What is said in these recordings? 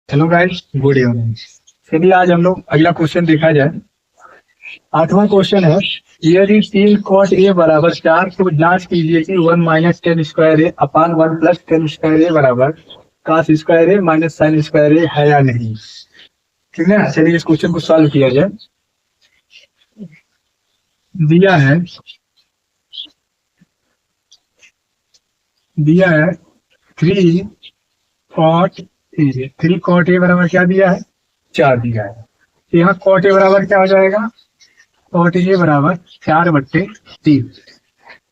Hello guys, good evening. चलिए आज हम लोग अगला क्वेश्चन देखा जाए। 8वां क्वेश्चन है, यदि 3 cot a बराबर 4 तो जांच कीजिए कि 1 माइनस टेन स्क्वायर ए अपान 1 प्लस टेन स्क्वायर ए बराबर कास स्क्वायर ए माइनस साइन स्क्वायर ए है या नहीं। ठीक है, चलिए इस क्वेश्चन को सॉल्व किया जाए। दिया है 3 cot a बराबर क्या दिया है, 4 दिया है। तो यहाँ cot a बराबर क्या हो जाएगा, cot a बराबर 4/3।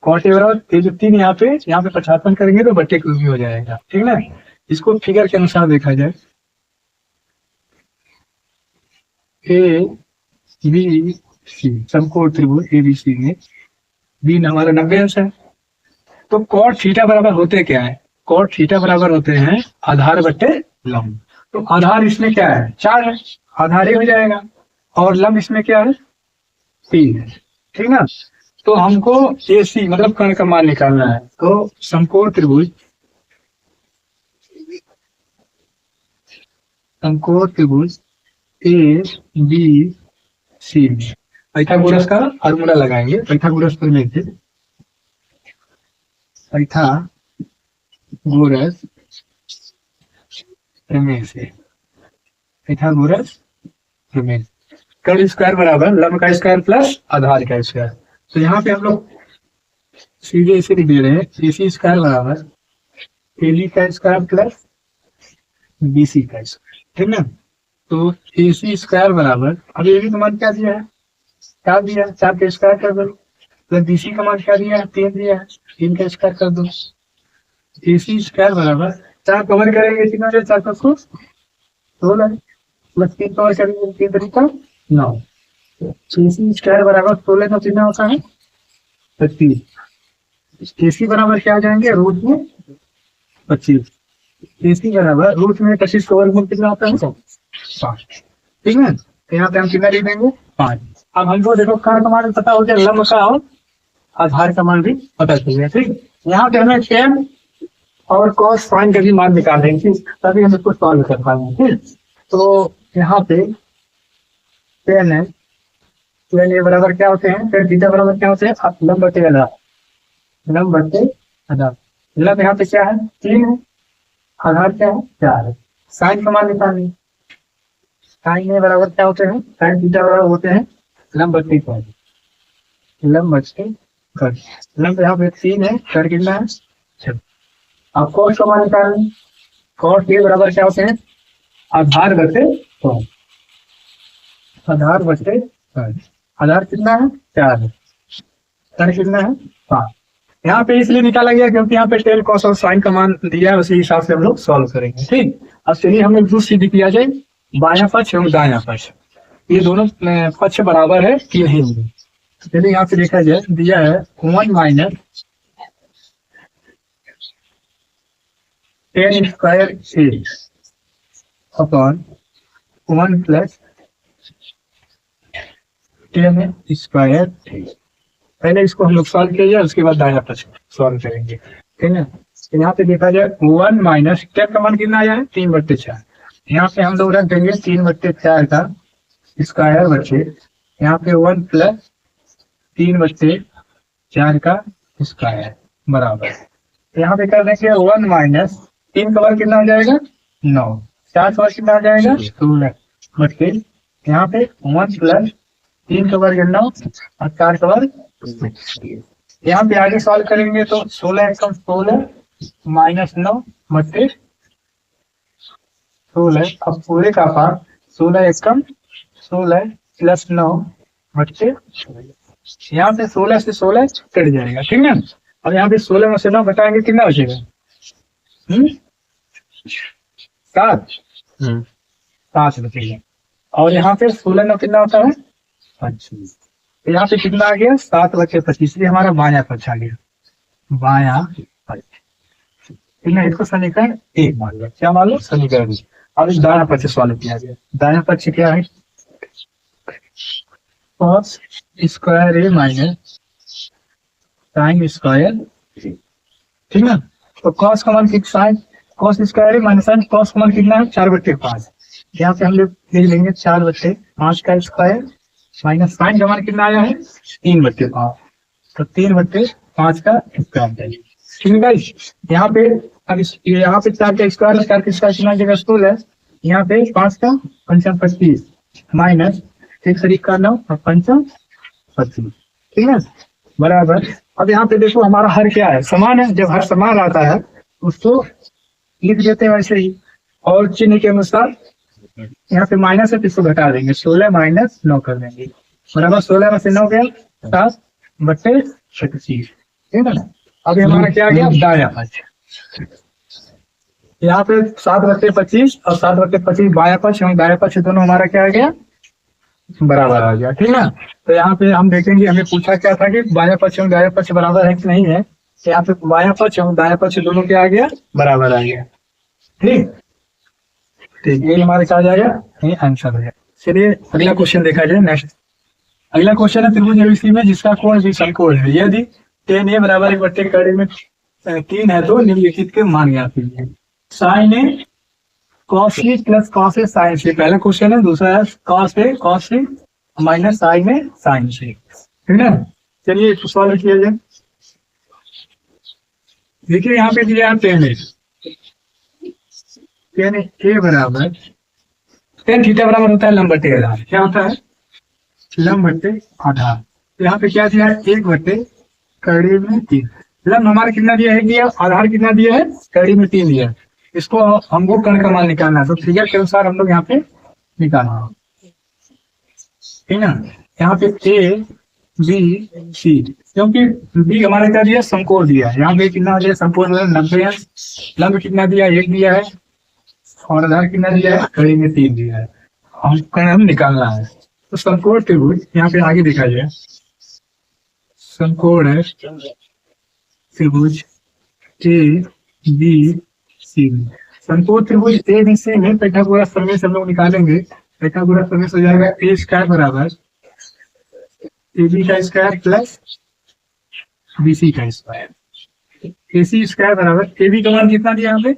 cot a बराबर 3 यहाँ पे 55 करेंगे तो बट्टे क्यूब भी हो जाएगा। ठीक है ना, इसको फिगर के अनुसार देखा जाए। ए बी सी समकोण त्रिभुज ए बी सी में बी हमारा 90 अंश है। तो cot थीटा बराबर होते क्या है, cot थीटा बराबर होते हैं आधार बट्टे लंब। तो आधार इसमें क्या है, 4 है, आधार हो जाएगा, और लंब इसमें क्या है, 3 है। ठीक ना, तो हमको ए सी मतलब कर्ण का मान निकालना है। तो समकोण त्रिभुज ए बी सी में पाइथागोरस का फार्मूला लगाएंगे। पाइथागोरस पर लेते पाइथागोरस प्रमेय से कर्ण स्क्वायर बराबर लंब का स्क्वायर प्लस आधार का स्क्वायर। तो यहाँ पे हम लोग सीधे इसे लिख दे रहे हैं, ए सी स्क्वायर बराबर ए बी का स्क्वायर प्लस बी सी का स्क्वायर। ठीक है, तो ए सी स्क्वायर बराबर, अब ए बी का मान क्या दिया है, 4 दिया है, 4 का स्क्वायर कर दो, प्लस बी सी का मान क्या दिया है, 3 दिया है, 3 का स्क्वायर कर दो। ए सी स्क्वायर बराबर 4 कवर करेंगे, 4 का 16 प्लस 3 कवर करेंगे, 3 तरीका 9। ए सी स्क्वायर बराबर 16 का कितना होता है, 25। ए सी बराबर क्या आ जाएंगे, रूट में 25। ए सी बराबर रूट में 25 का वर्गमूल कितना होता है, 5। ठीक है, तो यहाँ पे हम कितना लिख देंगे, 5। अब हमको देखो कर्ण का मान पता हो गया, लंब का और आधार का मान भी पता चल गया। ठीक, यहाँ पे हमें टेन और cos साइन का भी मान निकाल देंगे, तभी हम इसको सॉल्व कर पाएंगे। ठीक, तो यहाँ पे टेन है, टेन ए बराबर क्या होते हैं, टेन थीटा बराबर क्या होते हैं, लंब बटे आधार। लंब यहाँ पे क्या है, 3 है, आधार क्या है, 4 है। साइन का मान निकालेंगे, साइन ए बराबर क्या होते हैं, साइन थीटा बराबर होते हैं लंब बटे कर्ण। लंब यहाँ पे 3 है, कर्ण कितना है, 6। अब cos का मान निकालें, cos ए बराबर क्या होते हैं, आधार बटे कर्ण। आधार कितना है, 4 है, कर्ण कितना है, 5। यहाँ पे इसलिए निकाला गया क्योंकि यहाँ पे टेन cos और साइन का मान दिया है, उसी हिसाब से हम लोग सॉल्व करेंगे। ठीक, अब चलिए हम लोग दूसरी सिद्ध किया जाए, बायां पक्ष एवं दायां पक्ष, ये दोनों पक्ष बराबर है कि नहीं। चलिए यहाँ पे देखा जाए, दिया है 1 माइनस टेन स्क्वायर ए अपॉन 1 प्लस टेन स्क्वायर। पहले इसको हम लोग सॉल्व किया जाए, उसके बाद दायां पक्ष सॉल्व करेंगे। ठीक है, तो यहाँ पे देखा जाए 1 माइनस टेन का मान कितना आया है, 3/4। यहाँ पे हम लोग रख देंगे 3/4 का स्क्वायर बच्चे, यहाँ पे 1 प्लस 3/4 का स्क्वायर बराबर, यहाँ पे कर देंगे 1 माइनस 3 का वर्ग कितना हो जाएगा, 9, 4 का वर्ग कितना हो जाएगा, 16 बच्चे, यहाँ पे 1 प्लस 3 का वर्ग 9 और 4 का वर्ग। यहाँ पे आगे सॉल्व करेंगे तो 16 एकम 16 माइनस 9 बट्टे 16, अब पूरे का पार 16 एकम 16 प्लस 9 बट्टे, यहाँ पे 16 से 16 कट जाएगा। ठीक है, अब यहाँ पे 16 में से 9 घटाएंगे, कितना बचेगा, 7 बचेगा। और यहाँ पे 16 में कितना होता है, 25। तो यहाँ पे कितना आ गया, 7 बचे 25, हमारा बायां पक्ष आ गया, बायां पक्ष। ठीक है, इसको समीकरण 1 मान लो, क्या मान लो, समीकरण। अब इस दायां पक्ष सॉल्व किया गया, दायां पक्ष क्या है, cos स्क्वायर ए माइनस साइन स्क्वायर। ठीक है, तो cos का मान फिक्स है, cos square minus sine cos का मान कितना है 4/5। यहाँ पे हम लोग लिख लेंगे 4/5 का स्क्वायर माइनस साइन का मान कितना आया है 3/5, तो 3/5 का स्क्वायर। ठीक है गाइस, यहाँ पे अब यहाँ पे 4 का स्क्वायर कितना जगह स्कूल है, यहाँ पे 5 का 5 25 माइनस 1 शरीक का 9 और 5 25, ठीक है बराबर। अब यहाँ पे देखो हमारा हर क्या है, समान है। जब हर समान आता है उसको लिख देते हैं वैसे ही, और चिन्ह के अनुसार यहाँ पे माइनस है तो इसको घटा देंगे, 16 माइनस 9 कर देंगे बराबर। 16 में से 9 गया 7/25, ठीक है ना। अभी हमारा क्या गया दाया पक्ष, यहाँ पे 7/25 और 7/25 बाया पक्ष और दाया पक्ष दोनों हमारा क्या आ गया बराबर आ गया, ठीक है। तो यहाँ पे हम देखेंगे, हमें पूछा क्या था कि बाया पक्ष और दाया पक्ष बराबर है कि नहीं है, तो यहाँ पे बाया पक्ष और दाया पक्ष दोनों क्या आ गया बराबर आ गया, ठीक ठीक। ये हमारे क्या आ जाएगा, ये आंसर हो गया। चलिए अगला क्वेश्चन देखा जाए। नेक्स्ट अगला क्वेश्चन है त्रिभुज एबीसी में जिसका कोण भी समकोण है, यदि tan a बराबर 1/3 में 3 है तो निम्नलिखित के मान ज्ञात कीजिए। Sign A cos A plus cos A sign से, पहला क्वेश्चन है। दूसरा है cos A cos A minus sign A sign से, ठीक है। चलिए इसको सॉल्व किया जाए। देखिए यहाँ पे दिया है tan ए बराबर tan थीटा बराबर होता है लंब बटे आधार। क्या होता है लंब बटे आधार। तो यहाँ पे क्या दिया है 1/3 लंब हमारा कितना दिया है, 1 दिया, आधार कितना दिया है 3 दिया। इसको हमको कर्ण का मान निकालना है, तो फिगर के अनुसार हम लोग यहाँ पे निकालना, ठीक है। यहाँ पे ए बी सी, क्योंकि बी हमारा क्या दिया समकोण दिया है, यहाँ पे कितना दिया समकोण 90 है। लंब कितना दिया 1 दिया है और आधार कितना दिया है 3 दिया है, हम निकालना है। तो समकोण त्रिभुज यहाँ पे आगे दिखा जाए, समकोण है त्रिभुज ए बी सी। समकोण त्रिभुज ए बी सी में पाइथागोरस प्रमेय हम लोग निकालेंगे। पाइथागोरस प्रमेय हो जाएगा ए स्क्वायर बराबर ए बी का स्क्वायर प्लस बी सी का स्क्वायर। ए सी स्क्वायर बराबर ए बी का मान कितना दिया यहाँ पे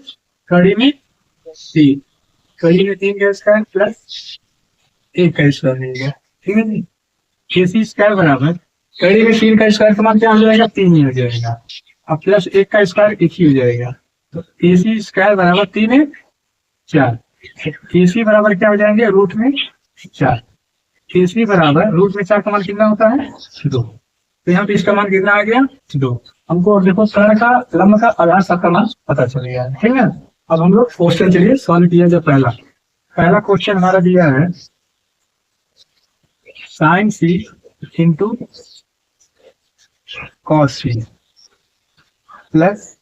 कड़ी में 3 का स्क्वायर प्लस 1 का स्क्वायर मिलेगा, ठीक है जी। ए सी स्क्वायर बराबर कड़ी में 3 का स्क्वायर का मान क्या हो जाएगा 3 ही हो जाएगा, अब प्लस 1 का स्क्वायर 1 ही हो जाएगा। तो ए सी स्क्वायर बराबर 3 है 4, ए सी बराबर क्या हो जाएंगे रूट में 4। ए सी बराबर रूट में 4 का मान कितना होता है 2, तो यहाँ पे इसका मान कितना आ गया 2। हमको देखो कर्ण का लंब का आधार सब का मान पता चल गया, ठीक है। अब हम लोग क्वेश्चन चलिए सॉल्व किया जाए। पहला क्वेश्चन हमारा दिया है sine C into cos C plus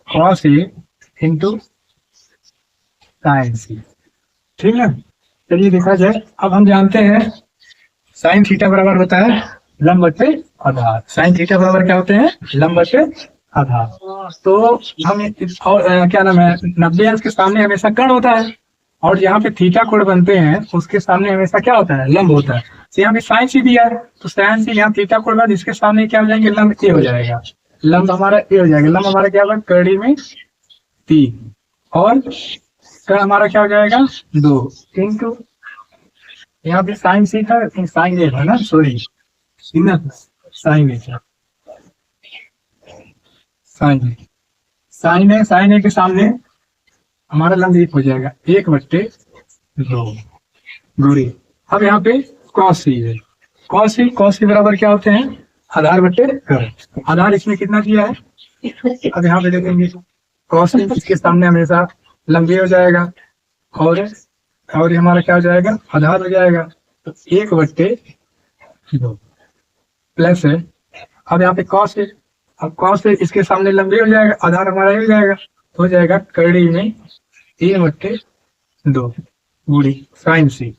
cos A into sine C, ठीक है। चलिए देखा जाए। अब हम जानते हैं साइन थीटा बराबर होता है लंब बटे आधार। साइन थीटा बराबर क्या होते हैं लंब बटे आधार। तो हम और क्या नाम है 90 अंश के सामने हमेशा कर्ण होता है, और यहाँ पे थीटा कोण बनते हैं उसके सामने हमेशा क्या होता है लंब होता है। तो यहाँ पे साइन सी दिया है, तो साइन सी यहाँ थीटा कोण बाद इसके सामने क्या हो जाएंगे लंब ए हो जाएगा, लंब हमारा ए हो जाएगा। लंब हमारा क्या होगा कड़ी में 3 और कर्ण हमारा क्या हो जाएगा 2 इंटू यहाँ पे साइन सी था साइन ए था ना, सॉरी साइन ए था साइन ए के सामने हमारा लंब 1 हो जाएगा 1/2 दूरी। अब यहाँ पे कॉस सी है, कॉस सी बराबर क्या होते हैं आधार बटे कर्ण। आधार इसमें कितना दिया है, अब यहाँ पे देखेंगे कॉस सी इसके सामने हमेशा लंब हो जाएगा और ये हमारा क्या हो जाएगा आधार हो जाएगा, तो 1/2 प्लस है। अब यहाँ पे कॉस है, अब कॉस है इसके सामने लंबी हो जाएगा, आधार हमारा हो जाएगा, तो हो जाएगा कड़ी में 3/2 गुड़ी साइन सी।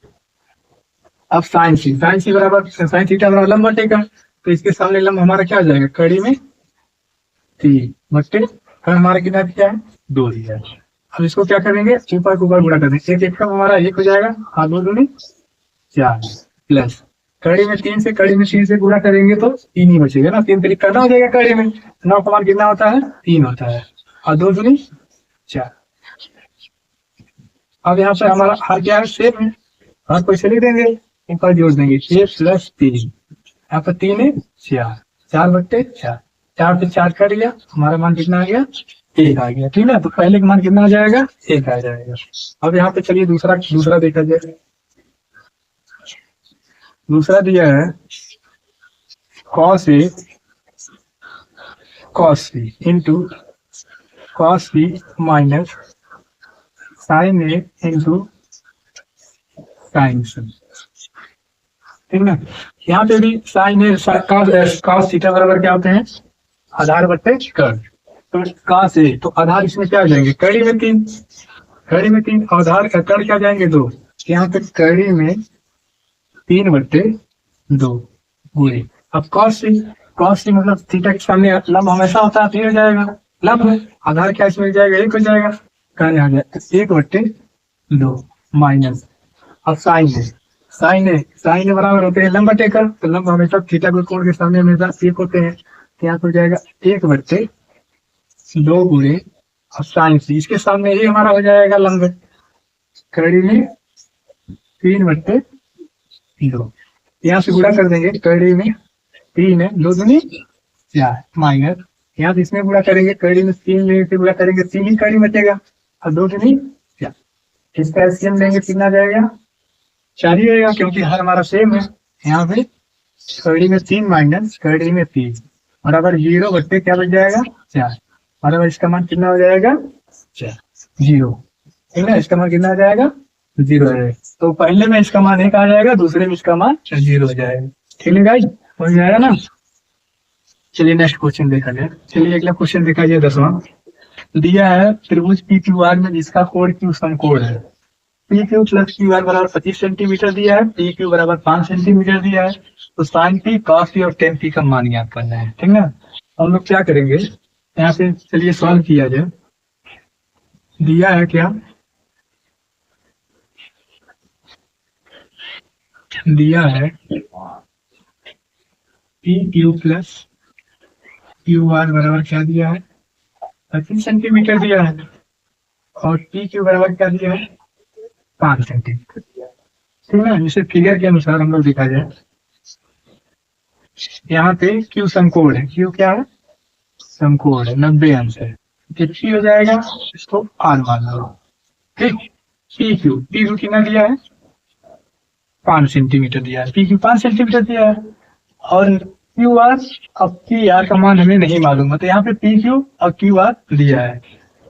अब साइन सी बराबर साइन थीटा बराबर लंब बटे का, तो इसके सामने लंब हमारा क्या हो जाएगा कड़ी में 3/2 हमारा कितना दिया है 2 दिया है। अब इसको क्या करेंगे ऊपर को ऊपर गुणा कर देंगे, एक हमारा 1 हो जाएगा 2 दूनी 4 प्लस कड़ी में 3 से कड़ी में 3 से गुणा करेंगे तो 3 ही बचेगा ना, 3 तरीका करना हो जाएगा। कड़ी में 9 का मान कितना होता है 3 होता है, और 2 दूनी 4। अब यहाँ पर हमारा हार क्या है, सेम है, और कोई से लिख देंगे, ऊपर जोड़ देंगे 6 + 3, यहाँ पर 3 है 4, 4/4, 4 से 4 कट गया, हमारा मान कितना आ गया, 1 आ गया। ठीक है, तो पहले का मान कितना आ जाएगा, 1 आ जाएगा। अब यहाँ पे चलिए दूसरा देखा जाए। दूसरा दिया है cos c into cos c minus sin a into sin c। ठीक ना, यहाँ पे भी sin a cos थीटा बराबर क्या होते हैं, आधार बट्टे कर्ण। तो cos a, तो आधार इसमें क्या आ जाएंगे, कड़ी में 3, आधार का कर्ण क्या जाएंगे 2, यहाँ पे कड़ी में 3/2 गुणे। अब cos c मतलब थीटा के सामने लंब हमेशा होता है, 3 हो जाएगा, लंब है, आधार क्या इसमें जाएगा, 1 हो जाएगा, कर्ण आ जाएगा 1/2 माइनस। अब साइन ए बराबर होते हैं लंब बटे कर्ण, तो लंब हमेशा थीटा के कोण के सामने हमेशा 1 होते हैं, तो यहाँ पर जाएगा 1/2 गुणे अब साइन सी, इसके सामने ये हमारा हो जाएगा लंब, कड़ी में 3/2, यहाँ से गुणा कर देंगे, कड़ी में 3 है, 2 दूनी 4 माइनस, यहाँ से इसमें गुणा करेंगे, कड़ी में 3 लेंगे, फिर गुणा करेंगे 3 ही कड़ी बचेगा, और 2 दूनी 4, इसका एलसीएम लेंगे, कितना जाएगा, 4 ही रहेगा, क्योंकि हर हमारा सेम है। यहाँ पे कड़ी में 3 माइनस कड़ी में 3 बराबर 0 बट्टे क्या बच जाएगा, 4, बराबर इसका मान कितना हो जाएगा, 4 0। ठीक है, इसका मान कितना आ जाएगा, 0 है। तो पहले में इसका मान 1 आ जाएगा, दूसरे में इसका मान 0 हो जाएगा। ठीक है गाइस, हो जाएगा ना। चलिए नेक्स्ट क्वेश्चन देखा जाए। चलिए अगला क्वेश्चन देखा जाए 10वां। दिया है त्रिभुज PQR में जिसका कोण Q समकोण है, PQ + QR बराबर 25 सेंटीमीटर दिया है, PQ बराबर 5 सेंटीमीटर दिया है, तो sin P, cos P और tan P का मान ज्ञात करना है। ठीक ना, हम लोग क्या करेंगे, यहाँ पे चलिए सॉल्व किया जाए। दिया है क्या, दिया है PQ + QR बराबर क्या दिया है, 25 सेंटीमीटर दिया है, और PQ बराबर क्या दिया है, 5 सेंटीमीटर दिया है। ठीक है, इसे फिगर के अनुसार हम लोग दिखा जाए। यहाँ पे Q समकोण है, Q क्या है, समकोण है, 90 अंश है, कितनी हो जाएगा, इसको R मान लो। ठीक, PQ कितना दिया है, 5 सेंटीमीटर दिया है, PQ 5 सेंटीमीटर दिया है, और QR, अब QR का मान हमें नहीं मालूम है, तो यहाँ पे PQ और QR दिया है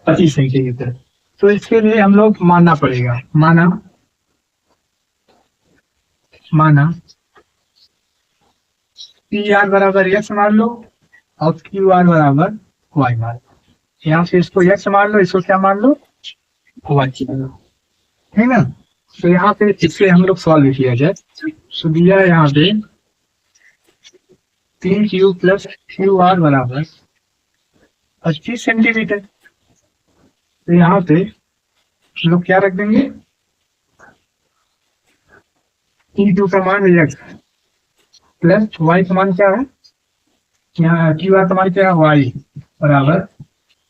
25 सेंटीमीटर, तो इसके लिए हम लोग मानना पड़ेगा, माना PR बराबर x मान लो और QR बराबर y मान लो। यहाँ से इसको x मान लो, इसको क्या मान लो, y मान लो। ठीक ना, तो यहाँ पे इससे हम लोग सॉल्व किया जाए। तो दिया है यहाँ पे 3Q + QR बराबर 25 सेंटीमीटर, तो यहाँ पे हम लोग क्या रख देंगे, Q का मान x प्लस y का मान क्या है, यहाँ QR का मान क्या है, y बराबर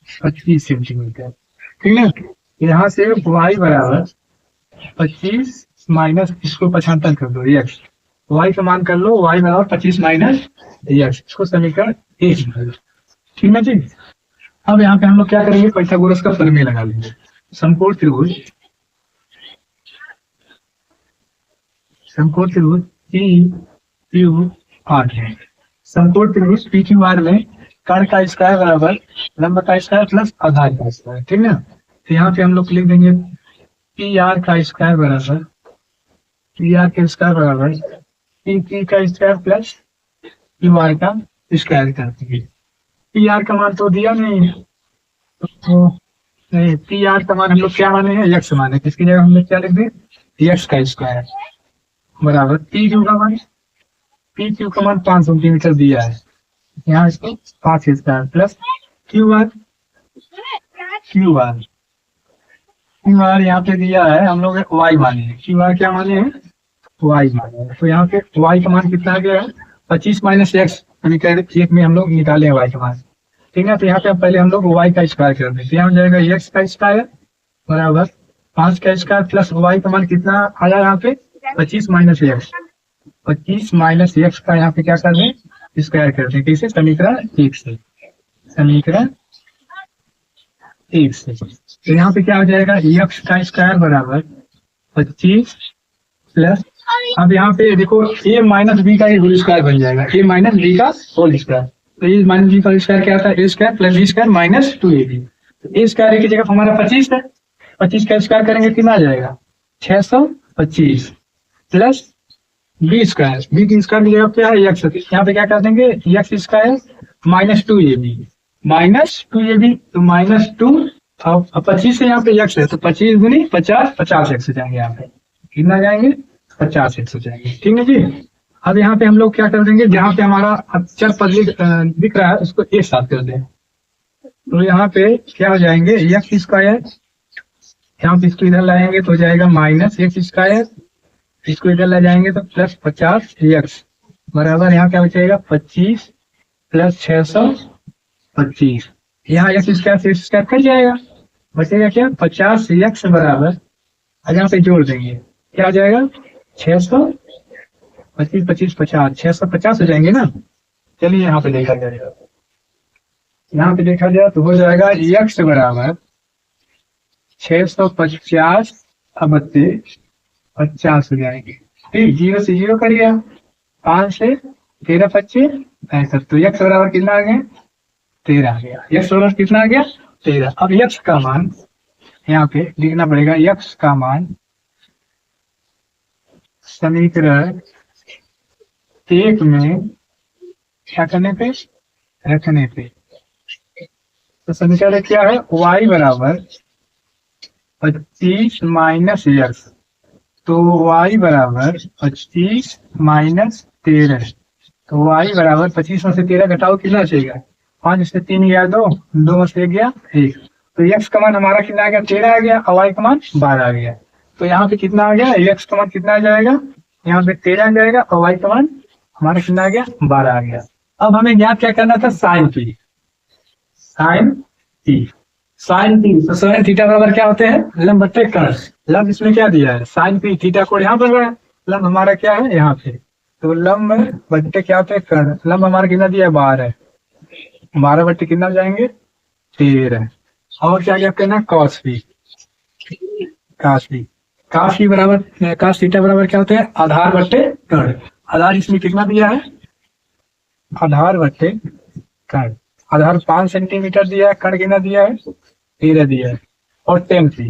25 सेंटीमीटर। ठीक है, यहाँ से y बराबर 25 माइनस इसको 75 कर दो x, y का मान कर लो, y बराबर 25 माइनस x, इसको समीकरण 1 लिख लो। ठीक है जी। अब यहाँ पे हम लोग क्या करेंगे, पाइथागोरस का प्रमेय लगा लेंगे। समकोण त्रिभुज PQR है, समकोण त्रिभुज PQR में कर्ण का स्क्वायर बराबर लंब का स्क्वायर प्लस आधार का स्क्वायर। ठीक है, तो यहाँ पे हम लोग लिख देंगे PR का स्क्वायर बराबर PP का स्क्वायर प्लस QR का स्क्वायर कर देंगे। PR का मान तो दिया नहीं है, तो PR का मान हम लोग क्या माने हैं, x माने, किसकी जगह हम लोग क्या लिख दें, x का स्क्वायर बराबर PQ का मान 5 सेंटीमीटर दिया है, यहाँ इसको 5 स्क्वायर प्लस QR यहाँ पे दिया है, हम लोग y माने हैं, QR क्या माने हैं, y माने हैं, तो यहाँ पे y का मान कितना आ गया है, 25 माइनस x, समीकरण 1 में हम लोग निकाले y का मान। ठीक है। तो यहाँ पे पहले हम लोग y का स्क्वायर कर देते हैं। यहाँ हो जाएगा x का स्क्वायर बराबर 5 का स्क्वायर प्लस y का मान कितना आया यहाँ पे 25 माइनस एक्स। 25 माइनस एक्स का यहाँ पे क्या कर दें स्क्वायर कर दें। कैसे समीकरण 1 से, समीकरण 1 से। तो यहाँ पे क्या हो जाएगा एक्स का स्क्वायर बराबर 25 प्लस, अब यहाँ पे देखो a माइनस बी का होल स्क्वायर बन जाएगा, a माइनस बी का होल स्क्वायर। तो ये माइनस बी का होल स्क्वायर क्या होता है a square plus b square minus 2ab। तो a स्क्वायर की जगह हमारा 25 है, 25 का स्क्वायर करेंगे कितना आ जाएगा 625 प्लस बी स्क्वायर, बी की स्क्वायर की जगह क्या है एक्स, यहाँ पे क्या कर देंगे x square minus 2ab, minus 2ab तो माइनस 2 अब 25 से यहाँ पे एक्स है तो 25 गुनी 50, 50 एक्स हो जाएंगे, यहाँ पे कितना जाएंगे 50 एक्स हो जाएंगे। ठीक है जी। अब यहाँ पे हम लोग क्या कर देंगे जहाँ पे हमारा अक्षर पद दिख रहा है उसको एक साथ कर दें। तो यहाँ पे क्या हो जाएंगे एक्स स्क्वायर, यहाँ पे इसको इधर लाएंगे तो हो जाएगा माइनस एक्स स्क्वायर, इसको इधर ले जाएंगे तो प्लस 50 एक्स बराबर यहाँ क्या बचेगा 25 प्लस 625, यहाँ एक्स स्क्वायर से स्क्वायर कट जाएगा, बचेगा क्या 50 एक्स बराबर, यहाँ पे जोड़ देंगे क्या हो जाएगा 625 25 50 650 हो जाएंगे ना। चलिए यहाँ पे देखा जाएगा, यहाँ पे देखा जाए तो हो जाएगा एक्स बराबर 650 अब 50 हो जाएंगे। ठीक, 0 से 0 कर गया, 5 से 13 25 65, तो एक्स बराबर कितना आ गया 13 आ गया, एक्स बराबर कितना आ गया 13। अब एक्स का मान यहाँ पे लिखना पड़ेगा, एक्स का मान समीकरण 1 में क्या करने पे रखने पे, तो समीकरण क्या है y बराबर 25 माइनस एक्स, तो y बराबर 25 माइनस 13, तो y बराबर 25 में से 13 घटाओ कितना चाहिए 5 से 3 गया 2, 2 में से 1 गया 1, तो x का मान हमारा कितना आ गया 13 आ गया और y का मान 12 आ गया। तो यहाँ पे कितना आ गया x का मान कितना आ जाएगा यहाँ पे 13 आ जाएगा और y का मान हमारा कितना आ गया 12 आ गया। अब हमें ज्ञात क्या करना था sine P, sine T, sine T, तो साइन थीटा बराबर क्या होते हैं लंब बट्टे कर्ण, लंब इसमें क्या दिया है साइन पी, थीटा कोण यहाँ पर है, लंब हमारा क्या है यहाँ पे, तो लंब बट्टे क्या होते हैं कर्ण, लंब हमारा कितना दिया है 12, 12 बट्टे कितना हो जाएंगे 13, और क्या क्या करना कॉस पी, काश पी, काश पी बराबर काश थीटा बराबर क्या होते हैं आधार बट्टे कर्ण, आधार इसमें कितना दिया है आधार बट्टे कर्ण, आधार 5 सेंटीमीटर दिया है, कर्ण कितना दिया है 13 दिया है, और ten P,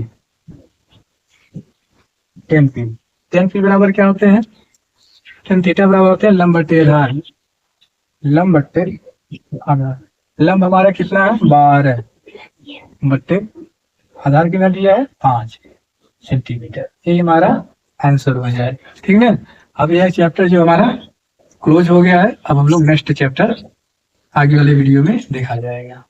ten P, ten P बराबर क्या होते हैं टेन थीटा बराबर होते हैं लंब बट्टे आधार, लंब बट्टे आधार, लंब हमारा कितना है 12 बट्टे आधार कितना दिया है 5 सेंटीमीटर, ये हमारा आंसर हो जाए। ठीक है, अब यह चैप्टर जो हमारा क्लोज हो गया है, अब हम लोग नेक्स्ट चैप्टर आगे वाले वीडियो में देखा जाएगा।